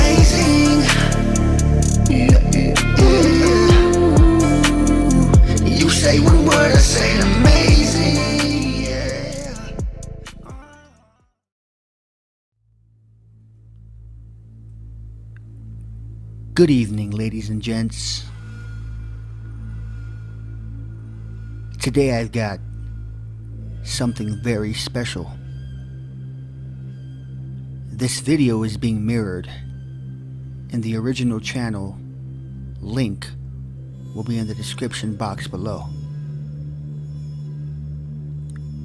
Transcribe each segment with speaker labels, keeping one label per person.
Speaker 1: amazing. Yeah, yeah, yeah. You say one word, I say amazing. Yeah. Good evening, ladies and gents. Today I've got something very special. This video is being mirrored, and the original channel link will be in the description box below.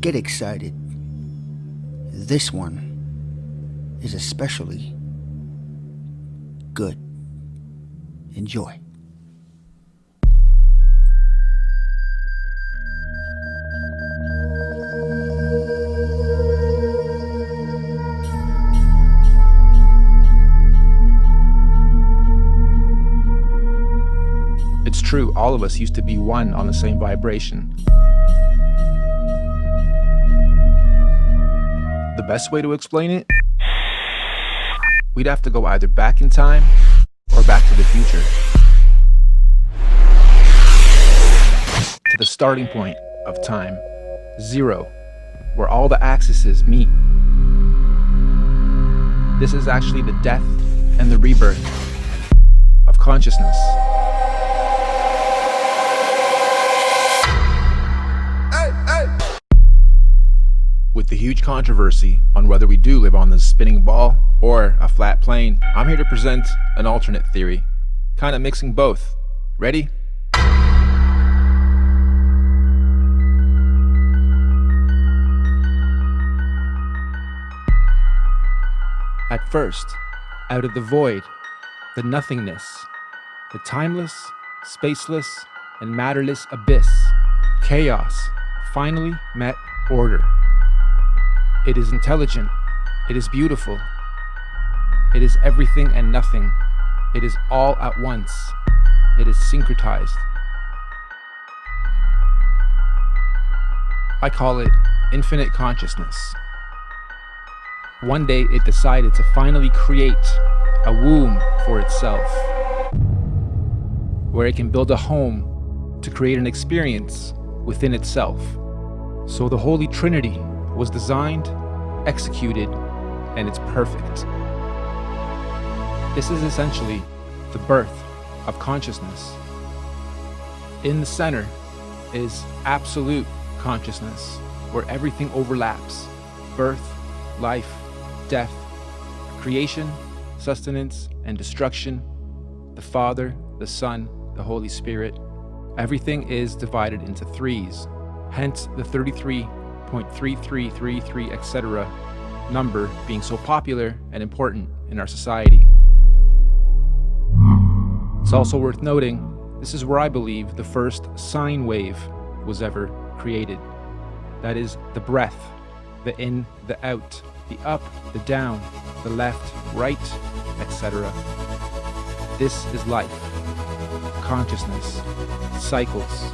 Speaker 1: Get excited. This one is especially good. Enjoy.
Speaker 2: It's true, all of us used to be one on the same vibration. The best way to explain it? We'd have to go either back in time or back to the future. To the starting point of time, 0, where all the axes meet. This is actually the death and the rebirth of consciousness. With the huge controversy on whether we do live on this spinning ball or a flat plane, I'm here to present an alternate theory, kind of mixing both. Ready? At first, out of the void, the nothingness, the timeless, spaceless, and matterless abyss, chaos finally met order. It is intelligent. It is beautiful. It is everything and nothing. It is all at once. It is syncretized. I call it infinite consciousness. One day it decided to finally create a womb for itself, where it can build a home to create an experience within itself. So the Holy Trinity was designed, executed, and it's perfect. This is essentially the birth of consciousness. In the center is absolute consciousness, where everything overlaps: birth, life, death, creation, sustenance, and destruction, the Father, the Son, the Holy Spirit. Everything is divided into threes, hence the 33.3333, etc. number being so popular and important in our society. It's also worth noting, this is where I believe the first sine wave was ever created. That is the breath, the in, the out, the up, the down, the left, right, etc. This is life, consciousness, cycles,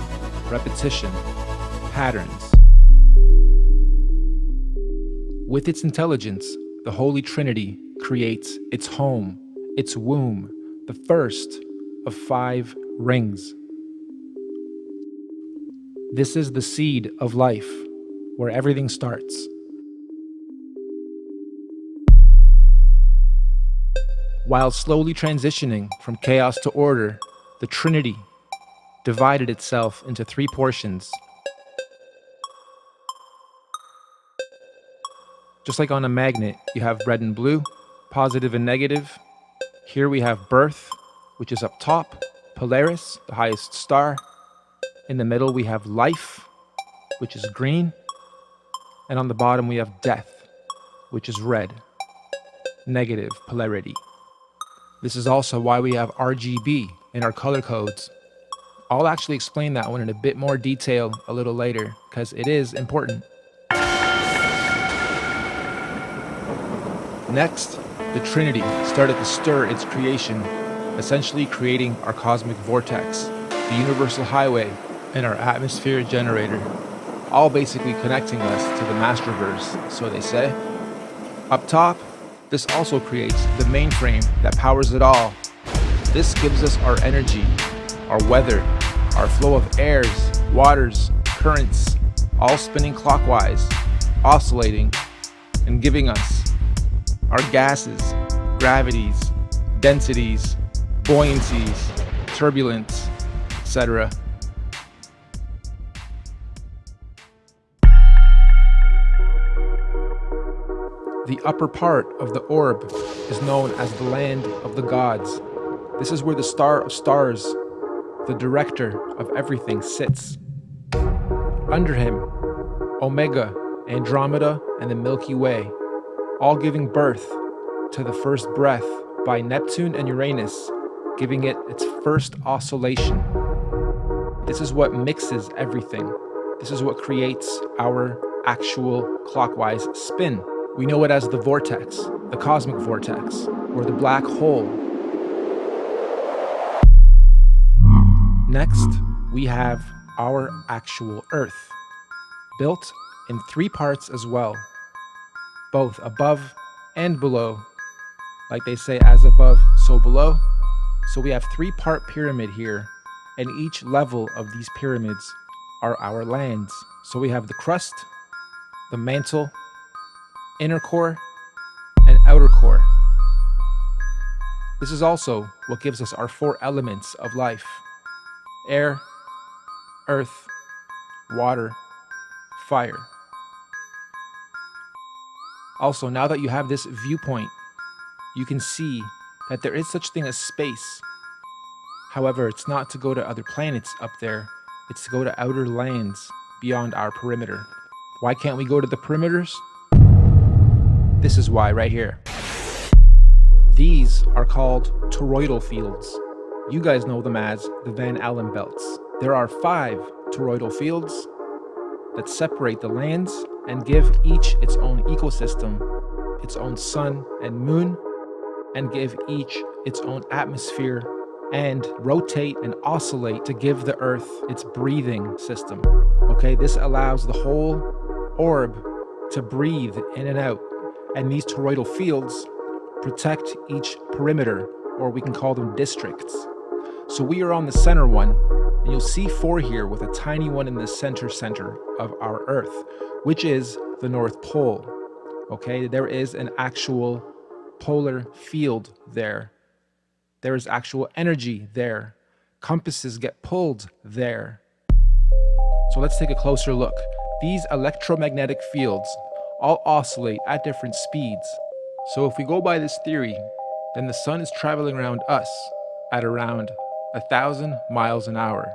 Speaker 2: repetition, patterns. With its intelligence, the Holy Trinity creates its home, its womb, the first of 5 rings. This is the seed of life, where everything starts. While slowly transitioning from chaos to order, the Trinity divided itself into 3 portions. Just like on a magnet, you have red and blue, positive and negative. Here we have birth, which is up top, Polaris, the highest star. In the middle we have life, which is green. And on the bottom we have death, which is red, negative polarity. This is also why we have RGB in our color codes. I'll actually explain that one in a bit more detail a little later, because it is important. Next, the Trinity started to stir its creation, essentially creating our cosmic vortex, the universal highway, and our atmosphere generator, all basically connecting us to the Masterverse, so they say. Up top, This also creates the mainframe that powers it all. This gives us our energy, our weather, our flow of airs, waters, currents, all spinning clockwise, oscillating, and giving us our gases, gravities, densities, buoyancies, turbulence, etc. The upper part of the orb is known as the land of the gods. This is where the star of stars, the director of everything, sits. Under him, Omega, Andromeda, and the Milky Way, all giving birth to the first breath by Neptune and Uranus, giving it its first oscillation. This is what mixes everything. This is what creates our actual clockwise spin. We know it as the vortex, the cosmic vortex, or the black hole. Next, we have our actual Earth, built in 3 parts as well, both above and below. Like they say, as above, so below. So we have 3-part pyramid here, and each level of these pyramids are our lands. So we have the crust, the mantle, inner core, and outer core. This is also what gives us our 4 elements of life: air, earth, water, fire. Also, now that you have this viewpoint, you can see that there is such thing as space. However, it's not to go to other planets up there, it's to go to outer lands beyond our perimeter. Why can't we go to the perimeters? This is why right here. These are called toroidal fields. You guys know them as the Van Allen belts. There are 5 toroidal fields that separate the lands and give each its own ecosystem, its own sun and moon, and give each its own atmosphere, and rotate and oscillate to give the Earth its breathing system. Okay, this allows the whole orb to breathe in and out. And these toroidal fields protect each perimeter, or we can call them districts. So we are on the center one, and you'll see 4 here with a tiny one in the center of our Earth, which is the North Pole. Okay, there is an actual polar field there. There is actual energy there. Compasses get pulled there. So let's take a closer look. These electromagnetic fields all oscillate at different speeds. So if we go by this theory, then the sun is traveling around us at around 1,000 miles an hour.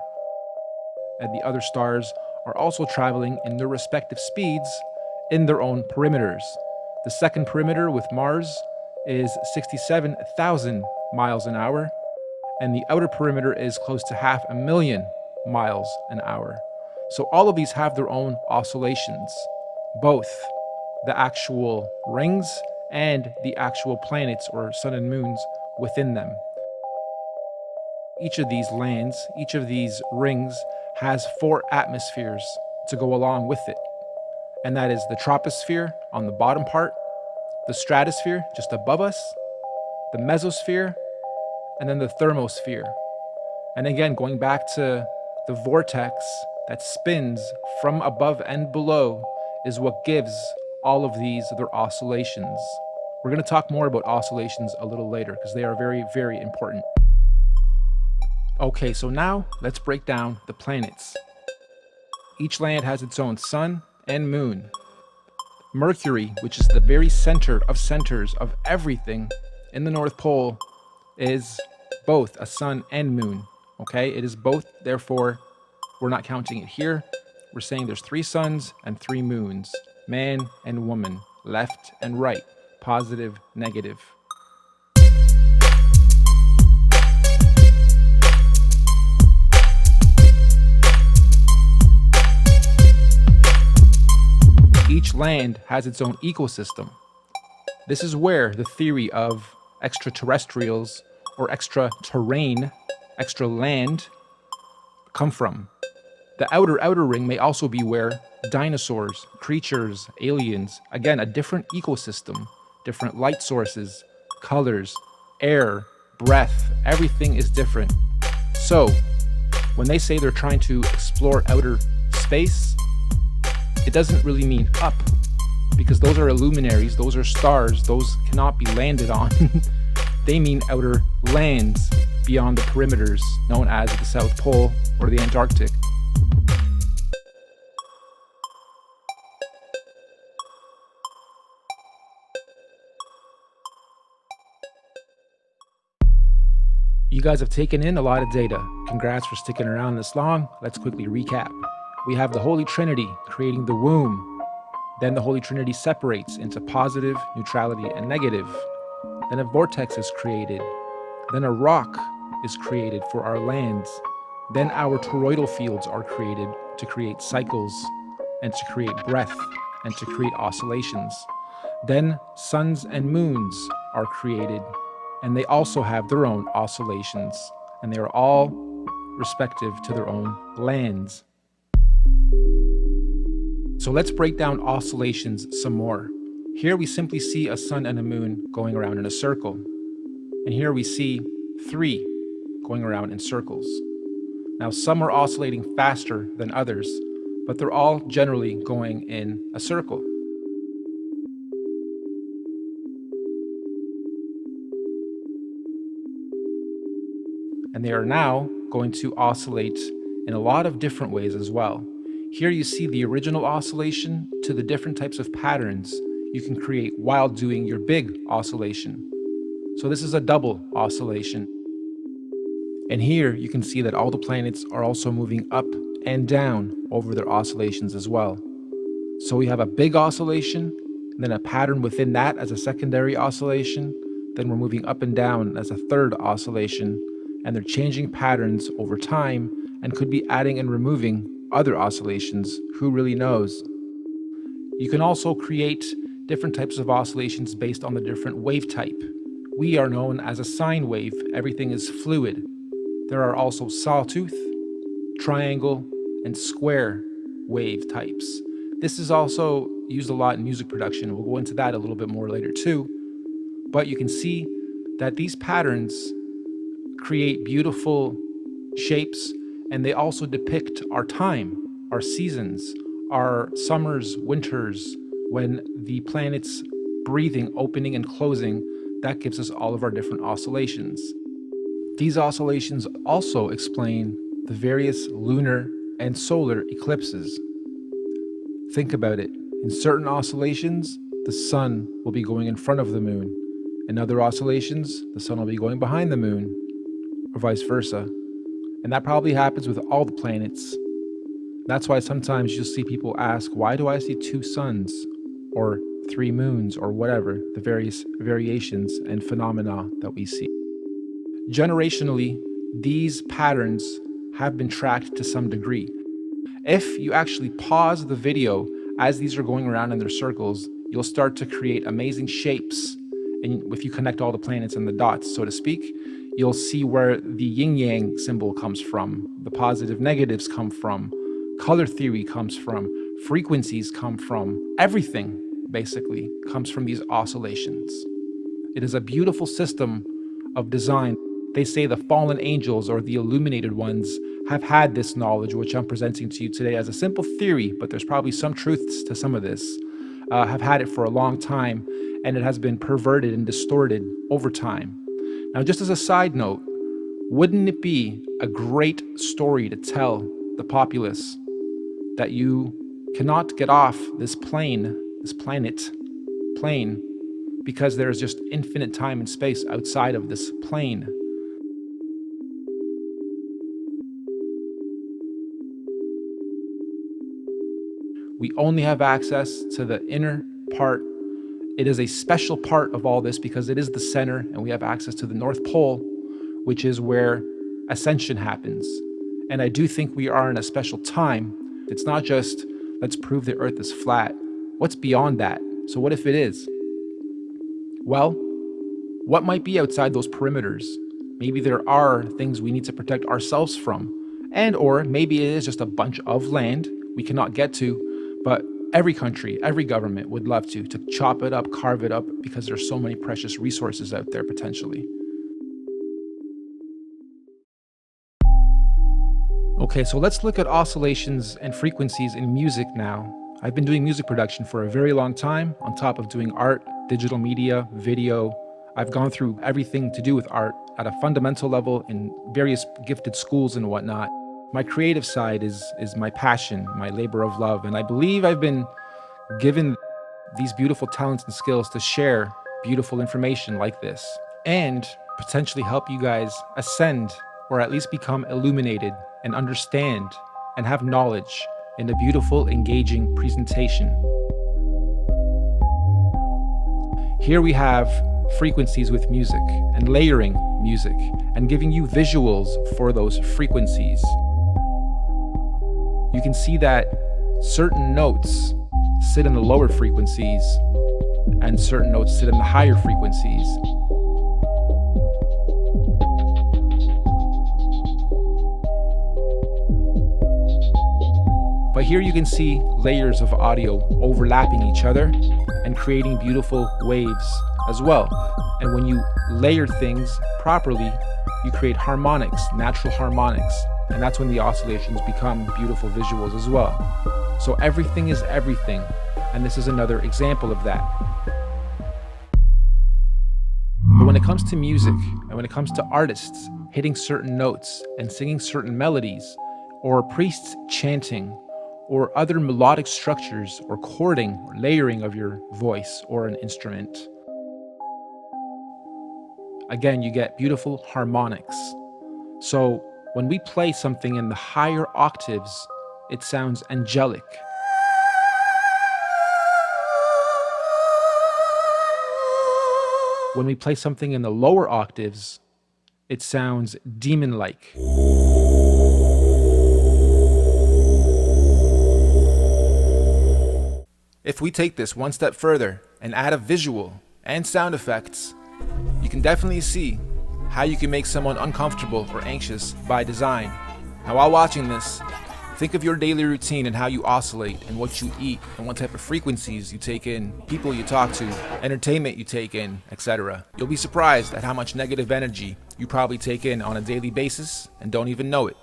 Speaker 2: And the other stars are also traveling in their respective speeds in their own perimeters. The second perimeter with Mars is 67,000 miles an hour, and the outer perimeter is close to 500,000 miles an hour. So all of these have their own oscillations, both the actual rings and the actual planets or sun and moons within them. Each of these lands, each of these rings has 4 atmospheres to go along with it. And that is the troposphere on the bottom part, the stratosphere just above us, the mesosphere, and then the thermosphere. And again, going back to the vortex that spins from above and below is what gives all of these their oscillations. We're going to talk more about oscillations a little later because they are very, very important. Okay, so now let's break down the planets. Each land has its own sun and moon. Mercury, which is the very center of centers of everything in the North Pole, is both a sun and moon. Okay, it is both, therefore, we're not counting it here. We're saying there's 3 suns and 3 moons, man and woman, left and right, positive, negative. Each land has its own ecosystem. This is where the theory of extraterrestrials or extra terrain, extra land, come from. The outer ring may also be where dinosaurs, creatures, aliens, again, a different ecosystem, different light sources, colors, air, breath, everything is different. So, when they say they're trying to explore outer space, it doesn't really mean up, because those are luminaries, those are stars, those cannot be landed on. They mean outer lands beyond the perimeters known as the South Pole or the Antarctic. You guys have taken in a lot of data. Congrats for sticking around this long. Let's quickly recap. We have the Holy Trinity creating the womb. Then the Holy Trinity separates into positive, neutrality, and negative. Then a vortex is created. Then a rock is created for our lands. Then our toroidal fields are created to create cycles and to create breath and to create oscillations. Then suns and moons are created, and they also have their own oscillations, and they are all respective to their own lands. So let's break down oscillations some more. Here we simply see a sun and a moon going around in a circle. And here we see 3 going around in circles. Now some are oscillating faster than others, but they're all generally going in a circle. And they are now going to oscillate in a lot of different ways as well. Here you see the original oscillation to the different types of patterns you can create while doing your big oscillation. So this is a double oscillation. And here you can see that all the planets are also moving up and down over their oscillations as well. So we have a big oscillation, and then a pattern within that as a secondary oscillation. Then we're moving up and down as a third oscillation, and they're changing patterns over time and could be adding and removing other oscillations. Who really knows? You can also create different types of oscillations based on the different wave type. We are known as a sine wave. Everything is fluid. There are also sawtooth, triangle, and square wave types. This is also used a lot in music production. We'll go into that a little bit more later too. But you can see that these patterns create beautiful shapes, and they also depict our time, our seasons, our summers, winters, when the planets breathing, opening and closing. That gives us all of our different oscillations. These oscillations also explain the various lunar and solar eclipses. Think about it. In certain oscillations, the sun will be going in front of the moon. In other oscillations, the sun will be going behind the moon, or vice versa. And that probably happens with all the planets. That's why sometimes you'll see people ask, why do I see 2 suns or 3 moons or whatever, the various variations and phenomena that we see. Generationally, these patterns have been tracked to some degree. If you actually pause the video as these are going around in their circles, you'll start to create amazing shapes. And if you connect all the planets and the dots, so to speak, you'll see where the yin-yang symbol comes from, the positive negatives come from, color theory comes from, frequencies come from, everything basically comes from these oscillations. It is a beautiful system of design. They say the fallen angels or the illuminated ones have had this knowledge, which I'm presenting to you today as a simple theory, but there's probably some truths to some of this, have had it for a long time, and it has been perverted and distorted over time. Now, just as a side note, wouldn't it be a great story to tell the populace that you cannot get off this plane, this planet, because there is just infinite time and space outside of this plane? We only have access to the inner part. It is a special part of all this because it is the center, and we have access to the North Pole, which is where ascension happens. And I do think we are in a special time. It's not just, let's prove the Earth is flat. What's beyond that? So what if it is? Well, what might be outside those perimeters? Maybe there are things we need to protect ourselves from. And or maybe it is just a bunch of land we cannot get to, but Every country, every government would love to chop it up, carve it up, because there's so many precious resources out there potentially. Okay, so let's look at oscillations and frequencies in music now. I've been doing music production for a very long time, on top of doing art, digital media, video. I've gone through everything to do with art at a fundamental level in various gifted schools and whatnot. My creative side is my passion, my labor of love, and I believe I've been given these beautiful talents and skills to share beautiful information like this, and potentially help you guys ascend, or at least become illuminated and understand and have knowledge in a beautiful, engaging presentation. Here we have frequencies with music and layering music and giving you visuals for those frequencies. You can see that certain notes sit in the lower frequencies and certain notes sit in the higher frequencies. But here you can see layers of audio overlapping each other and creating beautiful waves as well. And when you layer things properly, you create harmonics, natural harmonics. And that's when the oscillations become beautiful visuals as well. So everything is everything. And this is another example of that. But when it comes to music, and when it comes to artists hitting certain notes and singing certain melodies, or priests chanting, or other melodic structures, or chording, or layering of your voice or an instrument, again, you get beautiful harmonics. So when we play something in the higher octaves, it sounds angelic. When we play something in the lower octaves, it sounds demon-like. If we take this one step further and add a visual and sound effects, you can definitely see how you can make someone uncomfortable or anxious by design. Now, while watching this, think of your daily routine and how you oscillate and what you eat and what type of frequencies you take in, people you talk to, entertainment you take in, etc. You'll be surprised at how much negative energy you probably take in on a daily basis and don't even know it.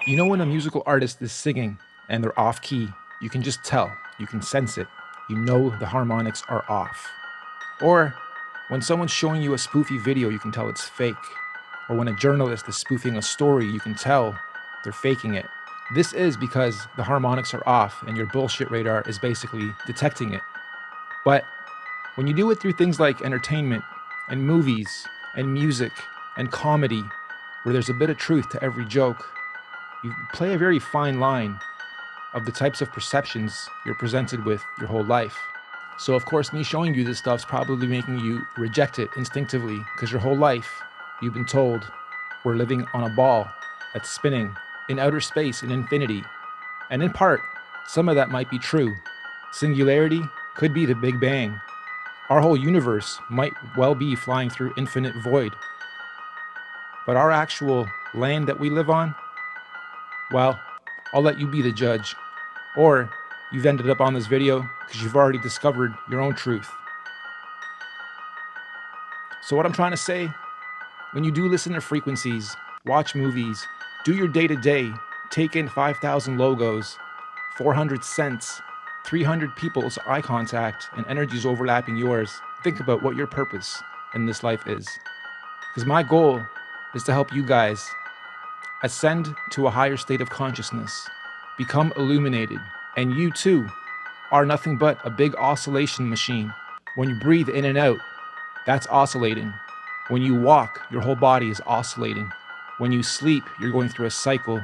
Speaker 2: You know when a musical artist is singing and they're off key, you can just tell, you can sense it. You know the harmonics are off. Or when someone's showing you a spoofy video, you can tell it's fake. Or when a journalist is spoofing a story, you can tell they're faking it. This is because the harmonics are off and your bullshit radar is basically detecting it. But when you do it through things like entertainment and movies and music and comedy, where there's a bit of truth to every joke, you play a very fine line of the types of perceptions you're presented with your whole life. So of course, me showing you this stuff's probably making you reject it instinctively, because your whole life you've been told we're living on a ball that's spinning in outer space in infinity. And in part, some of that might be true. Singularity could be the Big Bang. Our whole universe might well be flying through infinite void. But our actual land that we live on, well, I'll let you be the judge. Or you've ended up on this video because you've already discovered your own truth. So what I'm trying to say, when you do listen to frequencies, watch movies, do your day-to-day, take in 5,000 logos, 400 cents, 300 people's eye contact, and energies overlapping yours, think about what your purpose in this life is. Because my goal is to help you guys ascend to a higher state of consciousness, become illuminated, and you too are nothing but a big oscillation machine. When you breathe in and out, that's oscillating. When you walk, your whole body is oscillating. When you sleep, you're going through a cycle.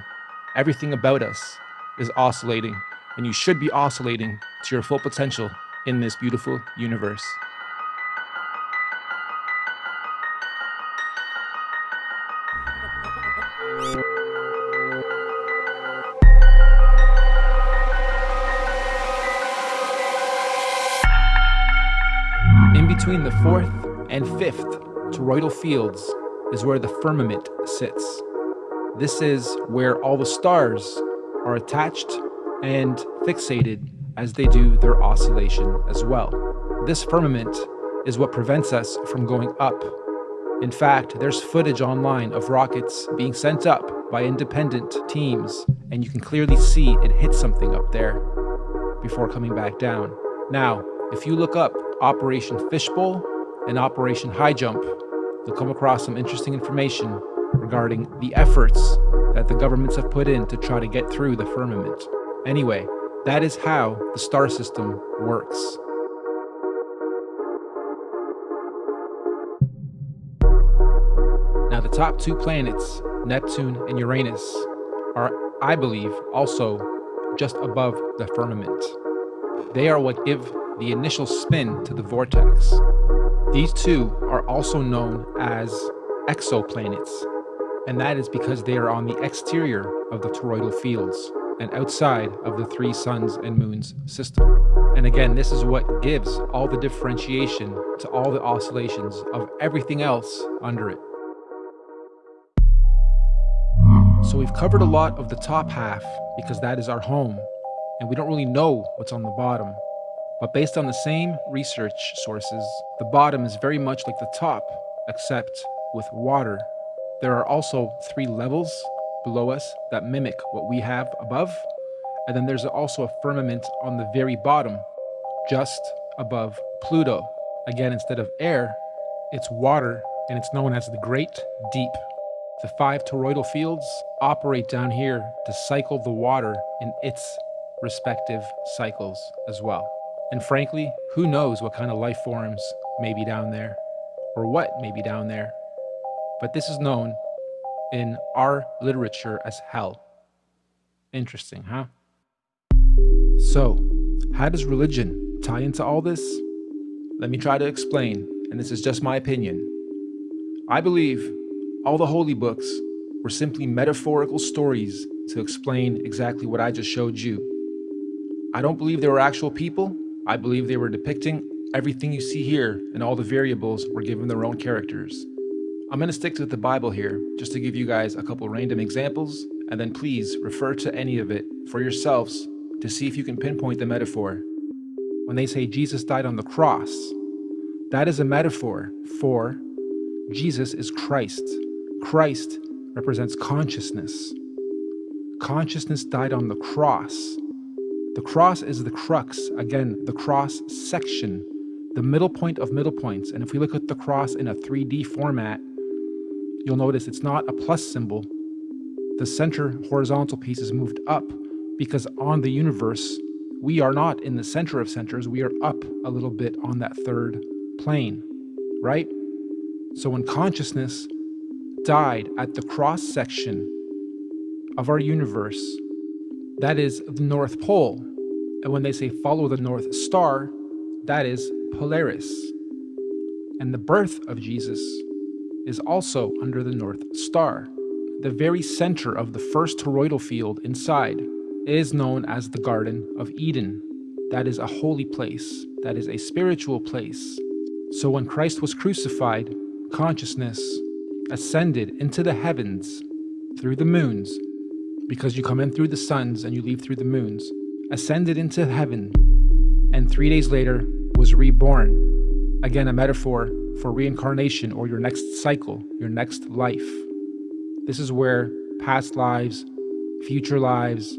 Speaker 2: Everything about us is oscillating, and you should be oscillating to your full potential in this beautiful universe. In between the fourth and fifth toroidal fields is where the firmament sits. This is where all the stars are attached and fixated as they do their oscillation as well. This firmament is what prevents us from going up. In fact, there's footage online of rockets being sent up by independent teams, and you can clearly see it hit something up there before coming back down. Now, if you look up Operation Fishbowl and Operation High Jump, you'll come across some interesting information regarding the efforts that the governments have put in to try to get through the firmament. Anyway, that is how the star system works. Now, the top two planets, Neptune and Uranus, are, I believe, also just above the firmament. They are what give the initial spin to the vortex. These two are also known as exoplanets, and that is because they are on the exterior of the toroidal fields and outside of the three suns and moons system. And again, this is what gives all the differentiation to all the oscillations of everything else under it. So we've covered a lot of the top half because that is our home, and we don't really know what's on the bottom. But based on the same research sources, the bottom is very much like the top, except with water. There are also 3 levels below us that mimic what we have above, and then there's also a firmament on the very bottom, just above Pluto. Again, instead of air, it's water, and it's known as the Great Deep. The 5 toroidal fields operate down here to cycle the water in its respective cycles as well. And frankly, who knows what kind of life forms may be down there, or what may be down there. But this is known in our literature as hell. Interesting, huh? So, how does religion tie into all this? Let me try to explain, and this is just my opinion. I believe all the holy books were simply metaphorical stories to explain exactly what I just showed you. I don't believe they were actual people. I believe they were depicting everything you see here, and all the variables were given their own characters. I'm going to stick to the Bible here, just to give you guys a couple random examples, and then please refer to any of it for yourselves to see if you can pinpoint the metaphor. When they say Jesus died on the cross, that is a metaphor for Jesus is Christ. Christ represents consciousness. Consciousness died on the cross. The cross is the crux, again, the cross section, the middle point of middle points. And if we look at the cross in a 3D format, you'll notice it's not a plus symbol. The center horizontal piece is moved up because on the universe, we are not in the center of centers, we are up a little bit on that third plane, right? So when consciousness died at the cross section of our universe, that is the North Pole. And when they say follow the North Star, that is Polaris. And the birth of Jesus is also under the North Star. The very center of the first toroidal field inside is known as the Garden of Eden. That is a holy place. That is a spiritual place. So when Christ was crucified, consciousness ascended into the heavens through the moons, because you come in through the suns and you leave through the moons, ascended into heaven, and 3 days later was reborn. Again, a metaphor for reincarnation, or your next cycle, your next life. This is where past lives, future lives,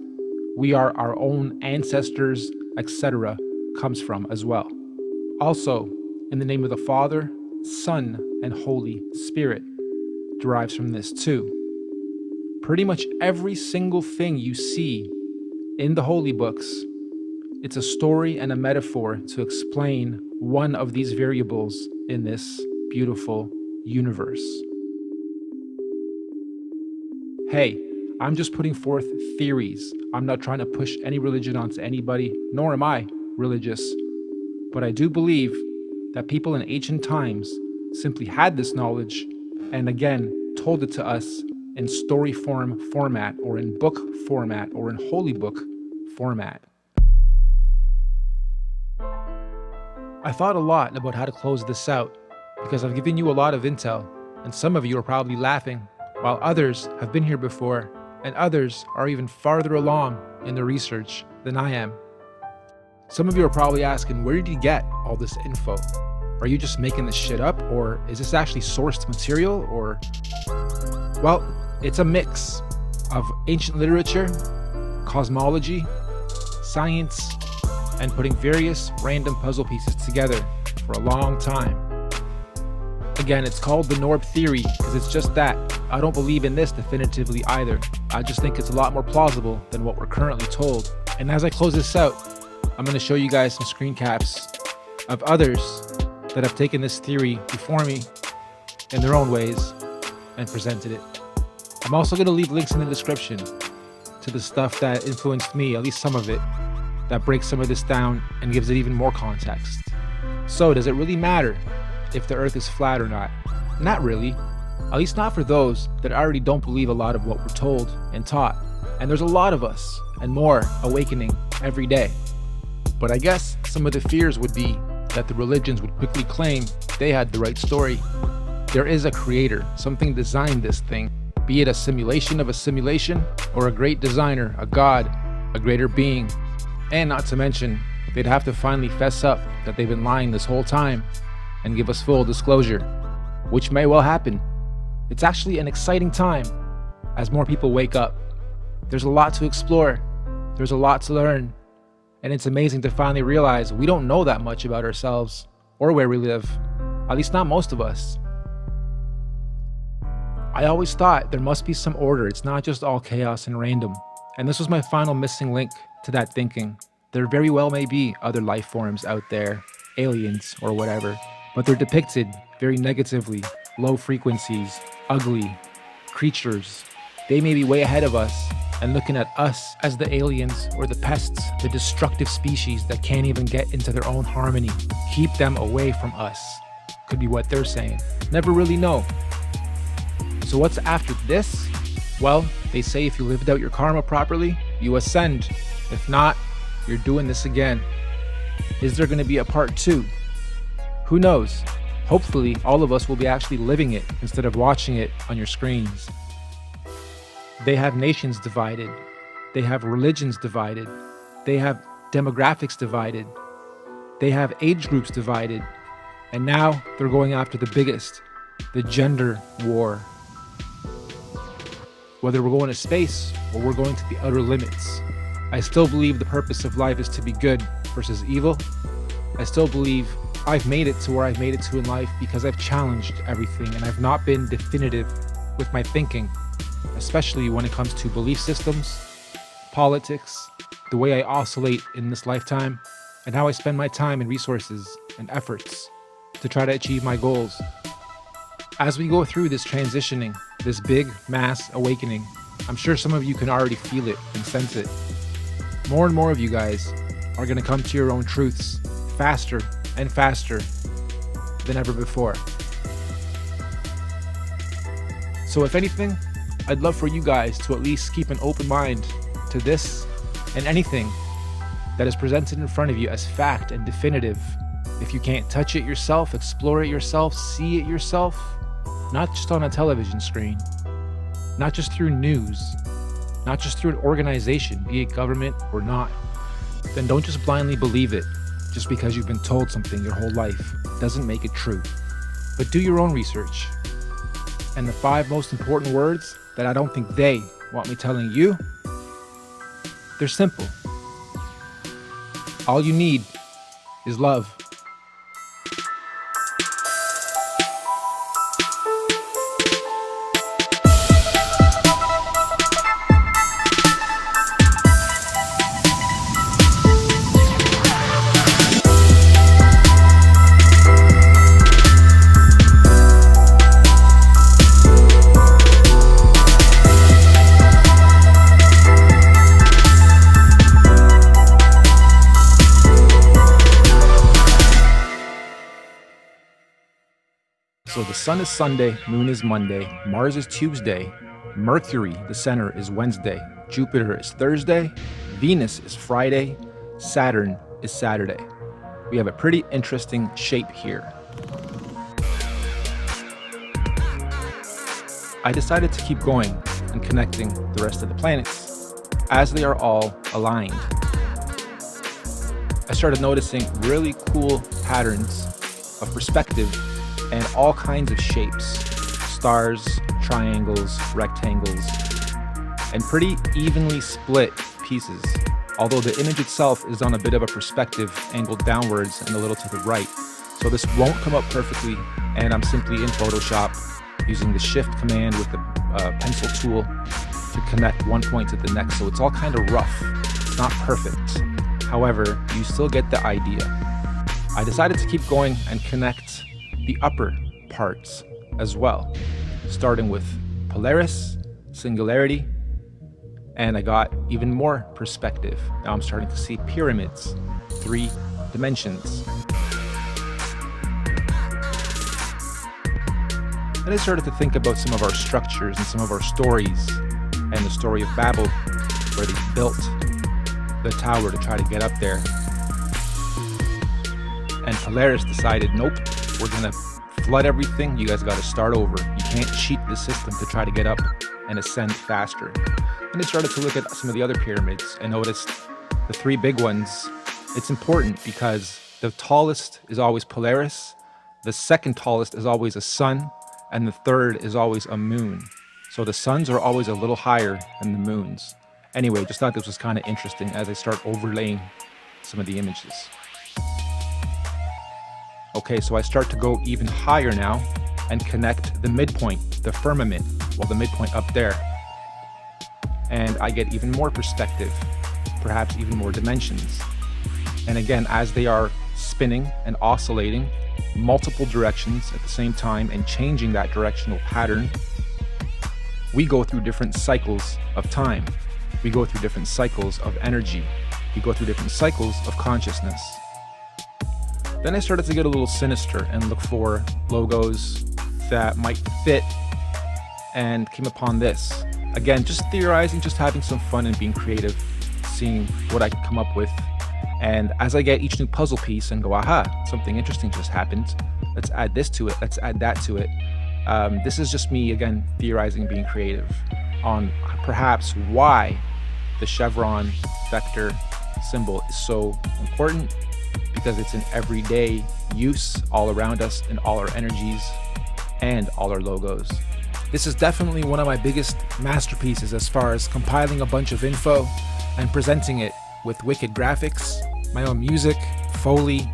Speaker 2: we are our own ancestors, etc., comes from as well. Also, in the name of the Father, Son, and Holy Spirit derives from this too. Pretty much every single thing you see in the holy books, it's a story and a metaphor to explain one of these variables in this beautiful universe. Hey, I'm just putting forth theories. I'm not trying to push any religion onto anybody, nor am I religious. But I do believe that people in ancient times simply had this knowledge and again told it to us in story format, or in book format, or in holy book format. I thought a lot about how to close this out because I've given you a lot of intel, and some of you are probably laughing, while others have been here before, and others are even farther along in the research than I am. Some of you are probably asking, where did you get all this info? Are you just making this shit up, or is this actually sourced material, or... Well, it's a mix of ancient literature, cosmology, science, and putting various random puzzle pieces together for a long time. Again, it's called the nORB theory because it's just that. I don't believe in this definitively either. I just think it's a lot more plausible than what we're currently told. And as I close this out, I'm going to show you guys some screen caps of others that have taken this theory before me in their own ways and presented it. I'm also going to leave links in the description to the stuff that influenced me, at least some of it, that breaks some of this down and gives it even more context. So, does it really matter if the Earth is flat or not? Not really. At least not for those that already don't believe a lot of what we're told and taught. And there's a lot of us, and more, awakening every day. But I guess some of the fears would be that the religions would quickly claim they had the right story. There is a creator, something designed this thing, be it a simulation of a simulation, or a great designer, a god, a greater being. And not to mention, they'd have to finally fess up that they've been lying this whole time and give us full disclosure, which may well happen. It's actually an exciting time as more people wake up. There's a lot to explore, there's a lot to learn, and it's amazing to finally realize we don't know that much about ourselves or where we live, at least not most of us. I always thought there must be some order, it's not just all chaos and random, and this was my final missing link to that thinking. There very well may be other life forms out there, aliens or whatever, but they're depicted very negatively, low frequencies, ugly creatures. They may be way ahead of us and looking at us as the aliens or the pests, the destructive species that can't even get into their own harmony. Keep them away from us, could be what they're saying. Never really know. So what's after this? Well, they say if you lived out your karma properly, you ascend. If not, you're doing this again. Is there going to be a part 2? Who knows? Hopefully, all of us will be actually living it instead of watching it on your screens. They have nations divided. They have religions divided. They have demographics divided. They have age groups divided. And now they're going after the biggest, the gender war. Whether we're going to space or we're going to the outer limits, I still believe the purpose of life is to be good versus evil. I still believe I've made it to where I've made it to in life because I've challenged everything and I've not been definitive with my thinking, especially when it comes to belief systems, politics, the way I oscillate in this lifetime, and how I spend my time and resources and efforts to try to achieve my goals. As we go through this transitioning, this big mass awakening, I'm sure some of you can already feel it and sense it. More and more of you guys are going to come to your own truths faster and faster than ever before. So if anything, I'd love for you guys to at least keep an open mind to this and anything that is presented in front of you as fact and definitive. If you can't touch it yourself, explore it yourself, see it yourself, not just on a television screen, not just through news, not just through an organization, be it government or not, then don't just blindly believe it just because you've been told something your whole life. Doesn't make it true. But do your own research. And the 5 most important words that I don't think they want me telling you, they're simple. All you need is love. So the sun is Sunday, moon is Monday, Mars is Tuesday, Mercury, the center, is Wednesday, Jupiter is Thursday, Venus is Friday, Saturn is Saturday. We have a pretty interesting shape here. I decided to keep going and connecting the rest of the planets as they are all aligned. I started noticing really cool patterns of perspective and all kinds of shapes, stars, triangles, rectangles, and pretty evenly split pieces, although the image itself is on a bit of a perspective angled downwards and a little to the right. So this won't come up perfectly, and I'm simply in Photoshop using the shift command with the pencil tool to connect one point to the next. So it's all kind of rough, it's not perfect. However, you still get the idea. I decided to keep going and connect the upper parts as well, starting with Polaris, Singularity, and I got even more perspective. Now I'm starting to see pyramids, 3 dimensions. Then I started to think about some of our structures and some of our stories, and the story of Babel, where they built the tower to try to get up there. And Polaris decided, nope, we're gonna flood everything, you guys gotta start over. You can't cheat the system to try to get up and ascend faster. And I started to look at some of the other pyramids and noticed the 3 big ones. It's important because the tallest is always Polaris, the second tallest is always a sun, and the third is always a moon. So the suns are always a little higher than the moons. Anyway, just thought this was kind of interesting as I start overlaying some of the images. Okay, so I start to go even higher now and connect the midpoint, the firmament, well, the midpoint up there. And I get even more perspective, perhaps even more dimensions. And again, as they are spinning and oscillating multiple directions at the same time and changing that directional pattern, we go through different cycles of time. We go through different cycles of energy. We go through different cycles of consciousness. Then I started to get a little sinister and look for logos that might fit, and came upon this. Again, just theorizing, just having some fun and being creative, seeing what I can come up with. And as I get each new puzzle piece and go, aha, something interesting just happened, let's add this to it, let's add that to it. This is just me, again, theorizing, being creative on perhaps why the chevron vector symbol is so important, because it's in everyday use all around us in all our energies and all our logos. This is definitely one of my biggest masterpieces as far as compiling a bunch of info and presenting it with wicked graphics, my own music, Foley,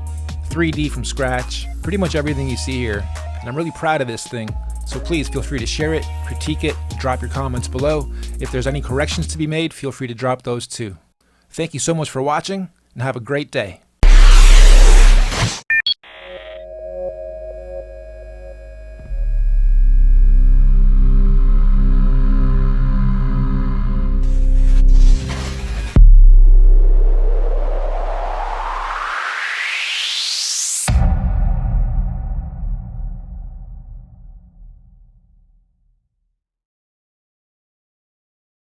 Speaker 2: 3D from scratch, pretty much everything you see here. And I'm really proud of this thing. So please feel free to share it, critique it, drop your comments below. If there's any corrections to be made, feel free to drop those too. Thank you so much for watching, and have a great day.